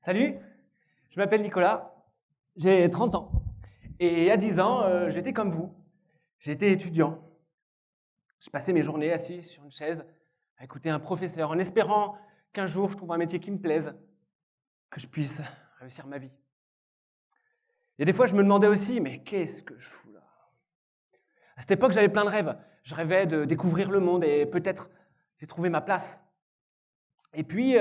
Salut, je m'appelle Nicolas, j'ai 30 ans. Et il y a 10 ans, j'étais comme vous. J'étais étudiant. Je passais mes journées assis sur une chaise à écouter un professeur en espérant qu'un jour je trouve un métier qui me plaise, que je puisse réussir ma vie. Et des fois, je me demandais aussi, mais qu'est-ce que je fous là? À cette époque, j'avais plein de rêves. Je rêvais de découvrir le monde et peut-être j'ai trouvé ma place. Et puis,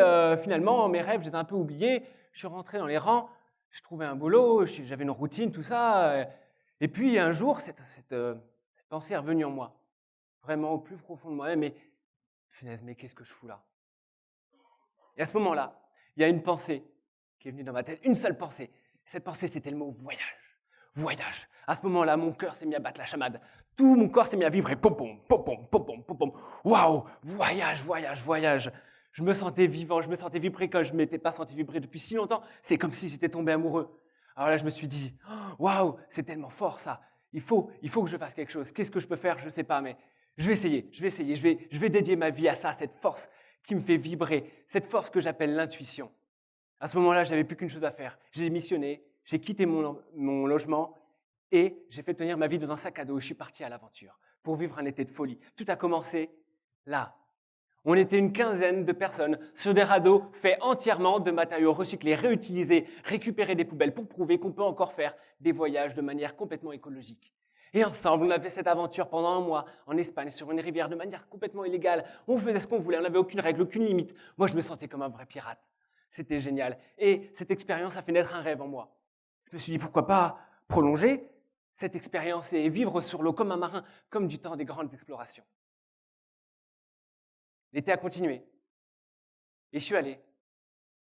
finalement, mes rêves, je les ai un peu oubliés. Je suis rentré dans les rangs, j'ai trouvé un boulot, j'avais une routine, tout ça. Et puis, un jour, cette pensée est revenue en moi, vraiment au plus profond de moi-même. Mais, punaise, mais qu'est-ce que je fous là? Et à ce moment-là, il y a une pensée qui est venue dans ma tête, une seule pensée. Cette pensée, c'était le mot voyage. Voyage. À ce moment-là, mon cœur s'est mis à battre la chamade. Tout mon corps s'est mis à vibrer. Pom-pom, pom-pom, pom-pom, pom-pom. Waouh! Voyage, voyage, voyage. Je me sentais vivant, je me sentais vibrer comme je ne m'étais pas senti vibrer depuis si longtemps. C'est comme si j'étais tombé amoureux. Alors là, je me suis dit, waouh, c'est tellement fort ça. Il faut que je fasse quelque chose. Qu'est-ce que je peux faire? Je ne sais pas, mais je vais essayer. Je vais dédier ma vie à ça, à cette force qui me fait vibrer, cette force que j'appelle l'intuition. À ce moment-là, je n'avais plus qu'une chose à faire. J'ai démissionné, j'ai quitté mon logement et j'ai fait tenir ma vie dans un sac à dos. Je suis parti à l'aventure pour vivre un été de folie. Tout a commencé là. On était une quinzaine de personnes sur des radeaux faits entièrement de matériaux recyclés, réutilisés, récupérés des poubelles pour prouver qu'on peut encore faire des voyages de manière complètement écologique. Et ensemble, on a fait cette aventure pendant un mois en Espagne, sur une rivière, de manière complètement illégale. On faisait ce qu'on voulait, on n'avait aucune règle, aucune limite. Moi, je me sentais comme un vrai pirate. C'était génial. Et cette expérience a fait naître un rêve en moi. Je me suis dit, pourquoi pas prolonger cette expérience et vivre sur l'eau comme un marin, comme du temps des grandes explorations. L'été a continué. Et je suis allé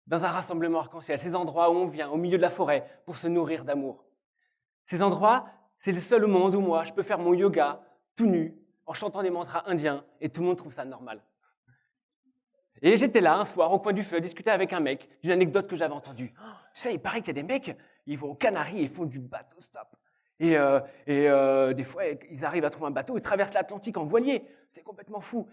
dans un rassemblement arc-en-ciel, ces endroits où on vient au milieu de la forêt pour se nourrir d'amour. Ces endroits, c'est le seul au monde où moi, je peux faire mon yoga tout nu, en chantant des mantras indiens, et tout le monde trouve ça normal. Et j'étais là un soir au coin du feu à discuter avec un mec d'une anecdote que j'avais entendue. Oh, tu sais, il paraît qu'il y a des mecs, ils vont aux Canaries et ils font du bateau stop. Et des fois, ils arrivent à trouver un bateau, ils traversent l'Atlantique en voilier. C'est complètement fou.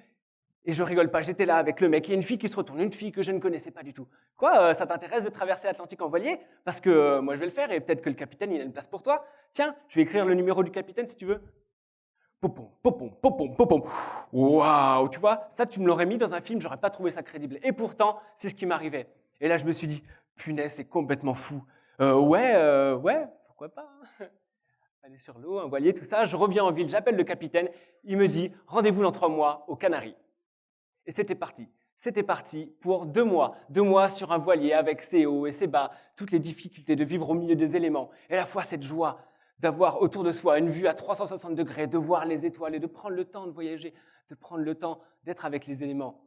Et je rigole pas, j'étais là avec le mec, il y a une fille qui se retourne, une fille que je ne connaissais pas du tout. Quoi, ça t'intéresse de traverser l'Atlantique en voilier? Parce que moi je vais le faire et peut-être que le capitaine il a une place pour toi. Tiens, je vais écrire le numéro du capitaine si tu veux. Popom, popom, popom, popom. Waouh, tu vois, ça tu me l'aurais mis dans un film, j'aurais pas trouvé ça crédible. Et pourtant, c'est ce qui m'arrivait. Et là je me suis dit, punaise, c'est complètement fou. Ouais, pourquoi pas hein. Aller sur l'eau, un voilier, tout ça. Je reviens en ville, j'appelle le capitaine, il me dit, rendez-vous dans 3 mois aux Canaries. Et c'était parti. C'était parti pour 2 mois. 2 mois sur un voilier avec ses hauts et ses bas, toutes les difficultés de vivre au milieu des éléments. Et à la fois cette joie d'avoir autour de soi une vue à 360 degrés, de voir les étoiles et de prendre le temps de voyager, de prendre le temps d'être avec les éléments.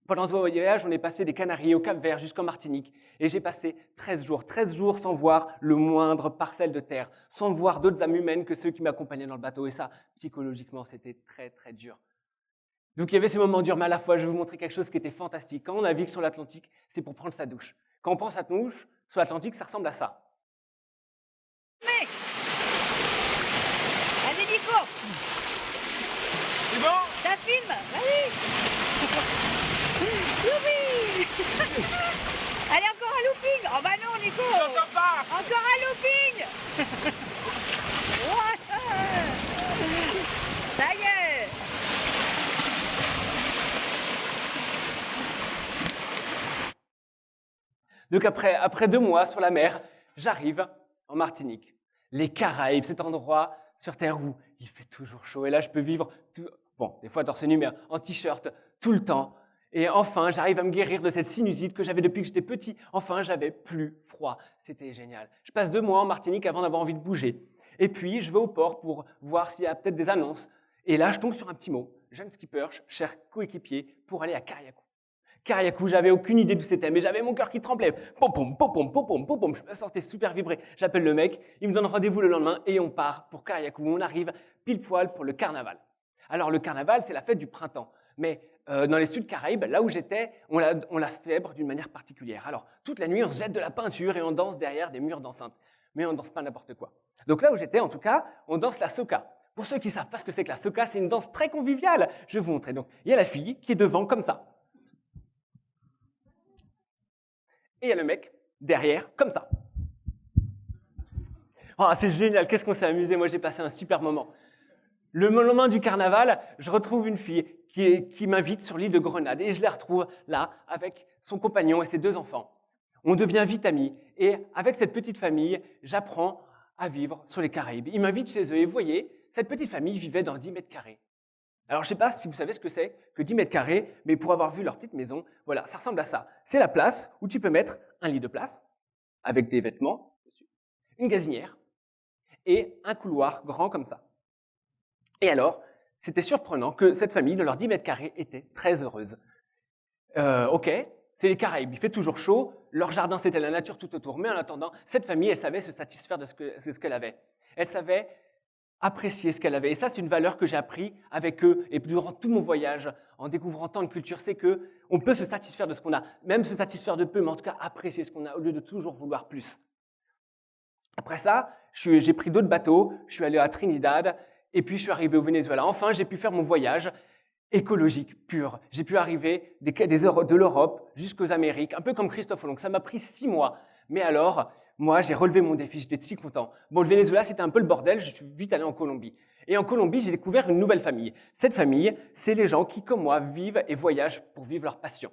Pendant ce voyage, on est passé des Canaries au Cap-Vert jusqu'en Martinique. Et j'ai passé 13 jours sans voir le moindre parcelle de terre, sans voir d'autres âmes humaines que ceux qui m'accompagnaient dans le bateau. Et ça, psychologiquement, c'était très, très dur. Donc il y avait ces moments durs, mais à la fois, je vais vous montrer quelque chose qui était fantastique. Quand on navigue sur l'Atlantique, c'est pour prendre sa douche. Quand on prend sa douche sur l'Atlantique, ça ressemble à ça. Mais allez Nico, C'est bon? ça filme, vas-y. Youpi. Allez encore un looping. Oh bah non Nico, J'entends pas! encore un looping. Ouais. Ça y est. Donc après 2 mois sur la mer, j'arrive en Martinique. Les Caraïbes, cet endroit sur Terre où il fait toujours chaud. Et là, je peux vivre, des fois torse nu, mais en t-shirt, tout le temps. Et enfin, j'arrive à me guérir de cette sinusite que j'avais depuis que j'étais petit. Enfin, j'avais plus froid. C'était génial. Je passe 2 mois en Martinique avant d'avoir envie de bouger. Et puis, je vais au port pour voir s'il y a peut-être des annonces. Et là, je tombe sur un petit mot. Jeune skipper, cher coéquipier, pour aller à Cariaco. Cariaco, j'avais aucune idée d'où c'était, mais j'avais mon cœur qui tremblait. Pom-pom, pom-pom, pom-pom, pom-pom. Je me sentais super vibrer. J'appelle le mec, il me donne rendez-vous le lendemain et on part pour Cariaco. On arrive pile poil pour le carnaval. Alors le carnaval, c'est la fête du printemps. Mais dans les Sud Caraïbes, là où j'étais, on la célèbre d'une manière particulière. Alors toute la nuit, on se jette de la peinture et on danse derrière des murs d'enceinte. Mais on ne danse pas n'importe quoi. Donc là où j'étais, en tout cas, on danse la soca. Pour ceux qui ne savent pas ce que c'est que la soca, c'est une danse très conviviale. Je vais vous montrer. Donc il y a la fille qui est devant comme ça. Et il y a le mec derrière, comme ça. Oh, c'est génial, qu'est-ce qu'on s'est amusé, moi j'ai passé un super moment. Le lendemain du carnaval, je retrouve une fille qui m'invite sur l'île de Grenade et je la retrouve là avec son compagnon et ses 2 enfants. On devient vite amis et avec cette petite famille, j'apprends à vivre sur les Caraïbes. Ils m'invitent chez eux et vous voyez, cette petite famille vivait dans 10 mètres carrés. Alors je ne sais pas si vous savez ce que c'est que 10 mètres carrés, mais pour avoir vu leur petite maison, voilà, ça ressemble à ça. C'est la place où tu peux mettre un lit de place avec des vêtements dessus, une gazinière et un couloir grand comme ça. Et alors, c'était surprenant que cette famille, de leurs 10 mètres carrés, était très heureuse. Ok, c'est les Caraïbes, il fait toujours chaud, leur jardin c'était la nature tout autour, mais en attendant, cette famille, elle savait se satisfaire de ce qu'elle avait. Elle savait apprécier ce qu'elle avait. Et ça, c'est une valeur que j'ai appris avec eux et durant tout mon voyage, en découvrant tant de cultures, c'est que on peut se satisfaire de ce qu'on a, même se satisfaire de peu, mais en tout cas apprécier ce qu'on a au lieu de toujours vouloir plus. Après ça, j'ai pris d'autres bateaux, je suis allé à Trinidad, et puis je suis arrivé au Venezuela. Enfin, j'ai pu faire mon voyage écologique pur. J'ai pu arriver de l'Europe jusqu'aux Amériques, un peu comme Christophe Colomb. Ça m'a pris 6 mois. Mais alors, moi, j'ai relevé mon défi, j'étais si content. Bon, le Venezuela, c'était un peu le bordel, je suis vite allé en Colombie. Et en Colombie, j'ai découvert une nouvelle famille. Cette famille, c'est les gens qui, comme moi, vivent et voyagent pour vivre leur passion.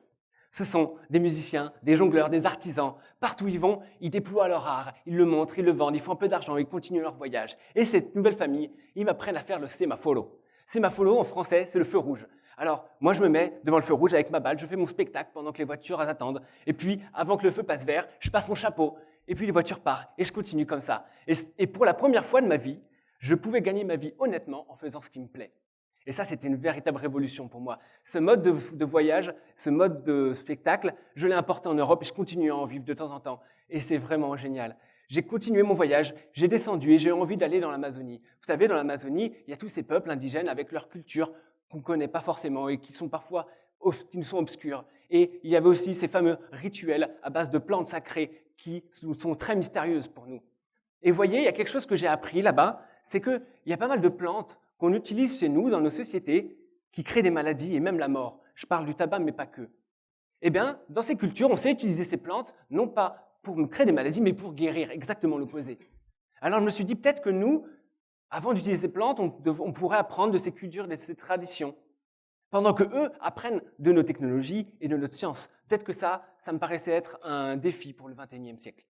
Ce sont des musiciens, des jongleurs, des artisans. Partout où ils vont, ils déploient leur art, ils le montrent, ils le vendent, ils font un peu d'argent, ils continuent leur voyage. Et cette nouvelle famille, ils m'apprennent à faire le sémaphoro. Sémaphoro, en français, c'est le feu rouge. Alors, moi, je me mets devant le feu rouge avec ma balle, je fais mon spectacle pendant que les voitures attendent. Et puis, avant que le feu passe vert, je passe mon chapeau. Et puis, les voitures partent. Et je continue comme ça. Et pour la première fois de ma vie, je pouvais gagner ma vie honnêtement en faisant ce qui me plaît. Et ça, c'était une véritable révolution pour moi. Ce mode de voyage, ce mode de spectacle, je l'ai importé en Europe et je continue à en vivre de temps en temps. Et c'est vraiment génial. J'ai continué mon voyage, j'ai descendu et j'ai eu envie d'aller dans l'Amazonie. Vous savez, dans l'Amazonie, il y a tous ces peuples indigènes avec leur culture qu'on ne connaît pas forcément et qui sont parfois qui sont obscurs. Et il y avait aussi ces fameux rituels à base de plantes sacrées qui sont très mystérieuses pour nous. Et vous voyez, il y a quelque chose que j'ai appris là-bas, c'est qu'il y a pas mal de plantes qu'on utilise chez nous, dans nos sociétés, qui créent des maladies et même la mort. Je parle du tabac, mais pas que. Eh bien, dans ces cultures, on sait utiliser ces plantes, non pas pour créer des maladies, mais pour guérir, exactement l'opposé. Alors je me suis dit, peut-être que nous, avant d'utiliser ces plantes, on pourrait apprendre de ces cultures, de ces traditions, pendant que eux apprennent de nos technologies et de notre science. Peut-être que ça me paraissait être un défi pour le XXIe siècle.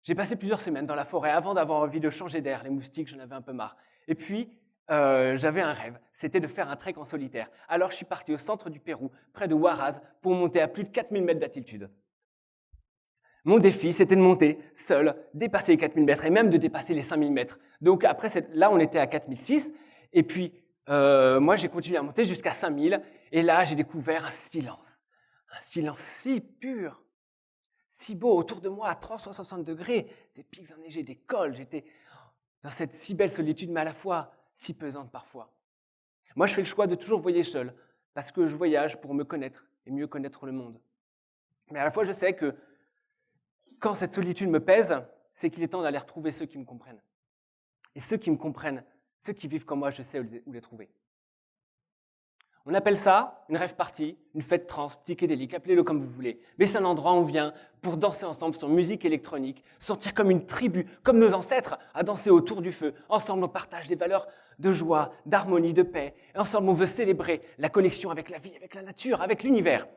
J'ai passé plusieurs semaines dans la forêt avant d'avoir envie de changer d'air. Les moustiques, j'en avais un peu marre. Et puis, j'avais un rêve, c'était de faire un trek en solitaire. Alors je suis parti au centre du Pérou, près de Huaraz, pour monter à plus de 4000 mètres d'altitude. Mon défi, c'était de monter seul, dépasser les 4000 mètres et même de dépasser les 5000 mètres. Donc après, là, on était à 4006 et puis moi, j'ai continué à monter jusqu'à 5000 et là, j'ai découvert un silence si pur, si beau autour de moi à 360 degrés, des pics enneigés, des cols. J'étais dans cette si belle solitude, mais à la fois si pesante parfois. Moi, je fais le choix de toujours voyager seul, parce que je voyage pour me connaître et mieux connaître le monde. Mais à la fois, je sais que quand cette solitude me pèse, c'est qu'il est temps d'aller retrouver ceux qui me comprennent. Et ceux qui me comprennent, ceux qui vivent comme moi, je sais où les trouver. On appelle ça une rave party, une fête trans, psychédélique, appelez-le comme vous voulez. Mais c'est un endroit où on vient pour danser ensemble sur musique électronique, sentir comme une tribu, comme nos ancêtres, à danser autour du feu. Ensemble, on partage des valeurs de joie, d'harmonie, de paix. Et ensemble, on veut célébrer la connexion avec la vie, avec la nature, avec l'univers.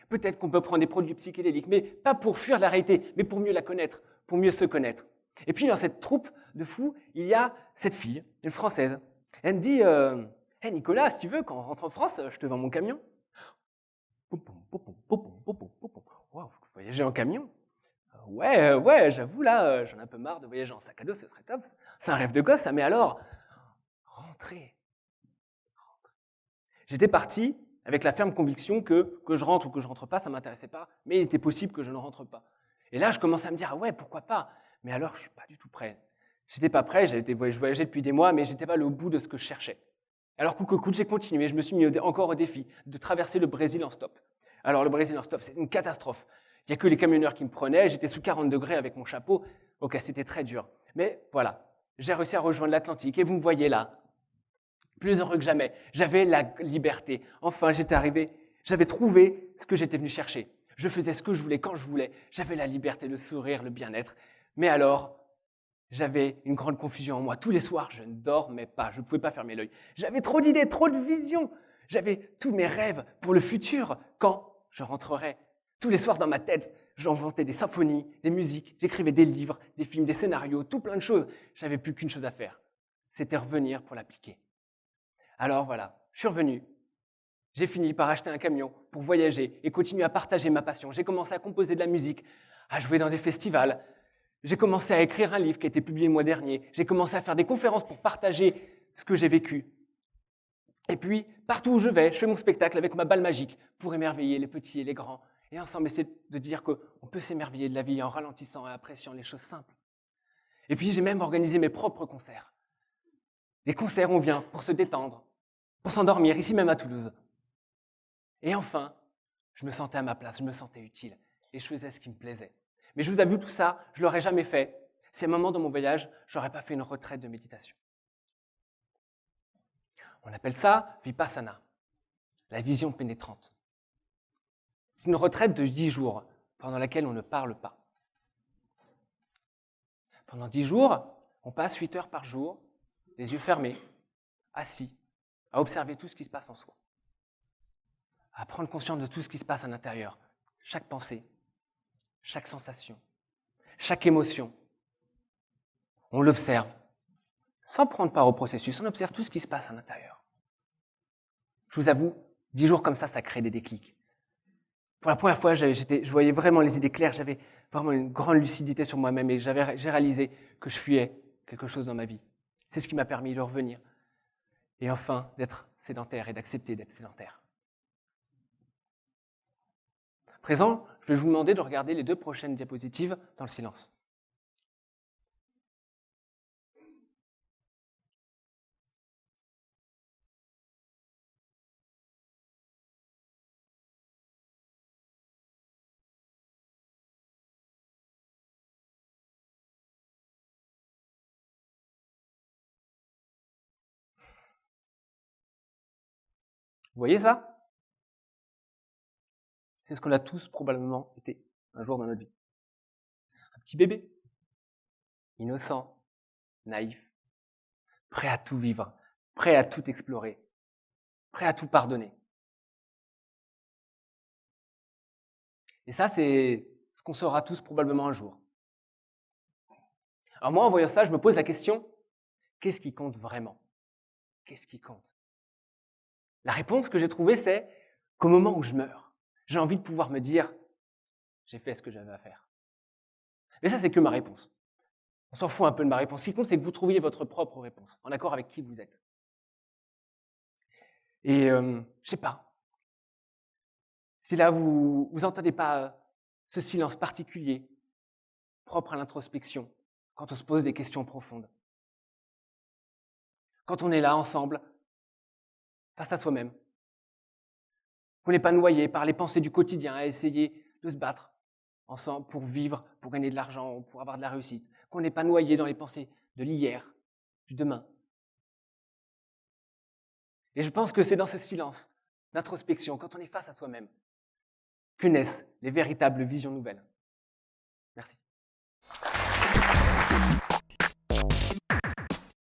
Peut-être qu'on peut prendre des produits psychédéliques, mais pas pour fuir la réalité, mais pour mieux la connaître, pour mieux se connaître. Et puis, dans cette troupe de fous, il y a cette fille, une Française. Elle me dit... Hey Nicolas, si tu veux, quand on rentre en France, je te vends mon camion. Wow, voyager en camion? Ouais, j'avoue, là, j'en ai un peu marre de voyager en sac à dos, ce serait top. C'est un rêve de gosse, ça, mais alors, rentrer. J'étais parti avec la ferme conviction que je rentre ou que je rentre pas, ça ne m'intéressait pas, mais il était possible que je ne rentre pas. Et là, je commençais à me dire, ah ouais, pourquoi pas? Mais alors, je ne suis pas du tout prêt. J'étais pas prêt, je voyageais depuis des mois, mais je n'étais pas allé au bout de ce que je cherchais. Alors, coup que coûte, j'ai continué. Je me suis mis encore au défi de traverser le Brésil en stop. Alors, le Brésil en stop, c'est une catastrophe. Il n'y a que les camionneurs qui me prenaient. J'étais sous 40 degrés avec mon chapeau. Ok, c'était très dur. Mais voilà, j'ai réussi à rejoindre l'Atlantique. Et vous me voyez là, plus heureux que jamais. J'avais la liberté. Enfin, j'étais arrivé. J'avais trouvé ce que j'étais venu chercher. Je faisais ce que je voulais, quand je voulais. J'avais la liberté, le sourire, le bien-être. Mais alors, j'avais une grande confusion en moi. Tous les soirs, je ne dormais pas. Je ne pouvais pas fermer l'œil. J'avais trop d'idées, trop de visions. J'avais tous mes rêves pour le futur, quand je rentrerais. Tous les soirs dans ma tête, j'inventais des symphonies, des musiques, j'écrivais des livres, des films, des scénarios, tout plein de choses. J'avais plus qu'une chose à faire. C'était revenir pour l'appliquer. Alors voilà, je suis revenu. J'ai fini par acheter un camion pour voyager et continuer à partager ma passion. J'ai commencé à composer de la musique, à jouer dans des festivals. J'ai commencé à écrire un livre qui a été publié le mois dernier. J'ai commencé à faire des conférences pour partager ce que j'ai vécu. Et puis, partout où je vais, je fais mon spectacle avec ma balle magique pour émerveiller les petits et les grands. Et ensemble, essayer de dire qu'on peut s'émerveiller de la vie en ralentissant et appréciant les choses simples. Et puis, j'ai même organisé mes propres concerts. Des concerts où on vient pour se détendre, pour s'endormir, ici même à Toulouse. Et enfin, je me sentais à ma place, je me sentais utile. Et je faisais ce qui me plaisait. Mais je vous avoue, tout ça, je ne l'aurais jamais fait si à un moment dans mon voyage, je n'aurais pas fait une retraite de méditation. On appelle ça Vipassana, la vision pénétrante. C'est une retraite de 10 jours pendant laquelle on ne parle pas. Pendant 10 jours, on passe 8 heures par jour, les yeux fermés, assis, à observer tout ce qui se passe en soi, à prendre conscience de tout ce qui se passe à l'intérieur, chaque pensée, chaque sensation, chaque émotion. On l'observe, sans prendre part au processus, on observe tout ce qui se passe à l'intérieur. Je vous avoue, 10 jours comme ça crée des déclics. Pour la première fois, je voyais vraiment les idées claires, j'avais vraiment une grande lucidité sur moi-même et j'ai réalisé que je fuyais quelque chose dans ma vie. C'est ce qui m'a permis de revenir. Et enfin, d'être sédentaire et d'accepter d'être sédentaire. À présent, je vais vous demander de regarder les 2 prochaines diapositives dans le silence. Vous voyez ça? C'est ce qu'on a tous probablement été un jour dans notre vie. Un petit bébé, innocent, naïf, prêt à tout vivre, prêt à tout explorer, prêt à tout pardonner. Et ça, c'est ce qu'on sera tous probablement un jour. Alors moi, en voyant ça, je me pose la question, qu'est-ce qui compte vraiment? Qu'est-ce qui compte? La réponse que j'ai trouvée, c'est qu'au moment où je meurs, j'ai envie de pouvoir me dire, j'ai fait ce que j'avais à faire. Mais ça, c'est que ma réponse. On s'en fout un peu de ma réponse. Ce qui compte, c'est que vous trouviez votre propre réponse, en accord avec qui vous êtes. Et je sais pas, si là, vous n'entendez pas ce silence particulier, propre à l'introspection, quand on se pose des questions profondes. Quand on est là, ensemble, face à soi-même. Qu'on n'est pas noyé par les pensées du quotidien à essayer de se battre ensemble pour vivre, pour gagner de l'argent, pour avoir de la réussite. Qu'on n'est pas noyé dans les pensées de l'hier, du demain. Et je pense que c'est dans ce silence d'introspection, quand on est face à soi-même, que naissent les véritables visions nouvelles. Merci.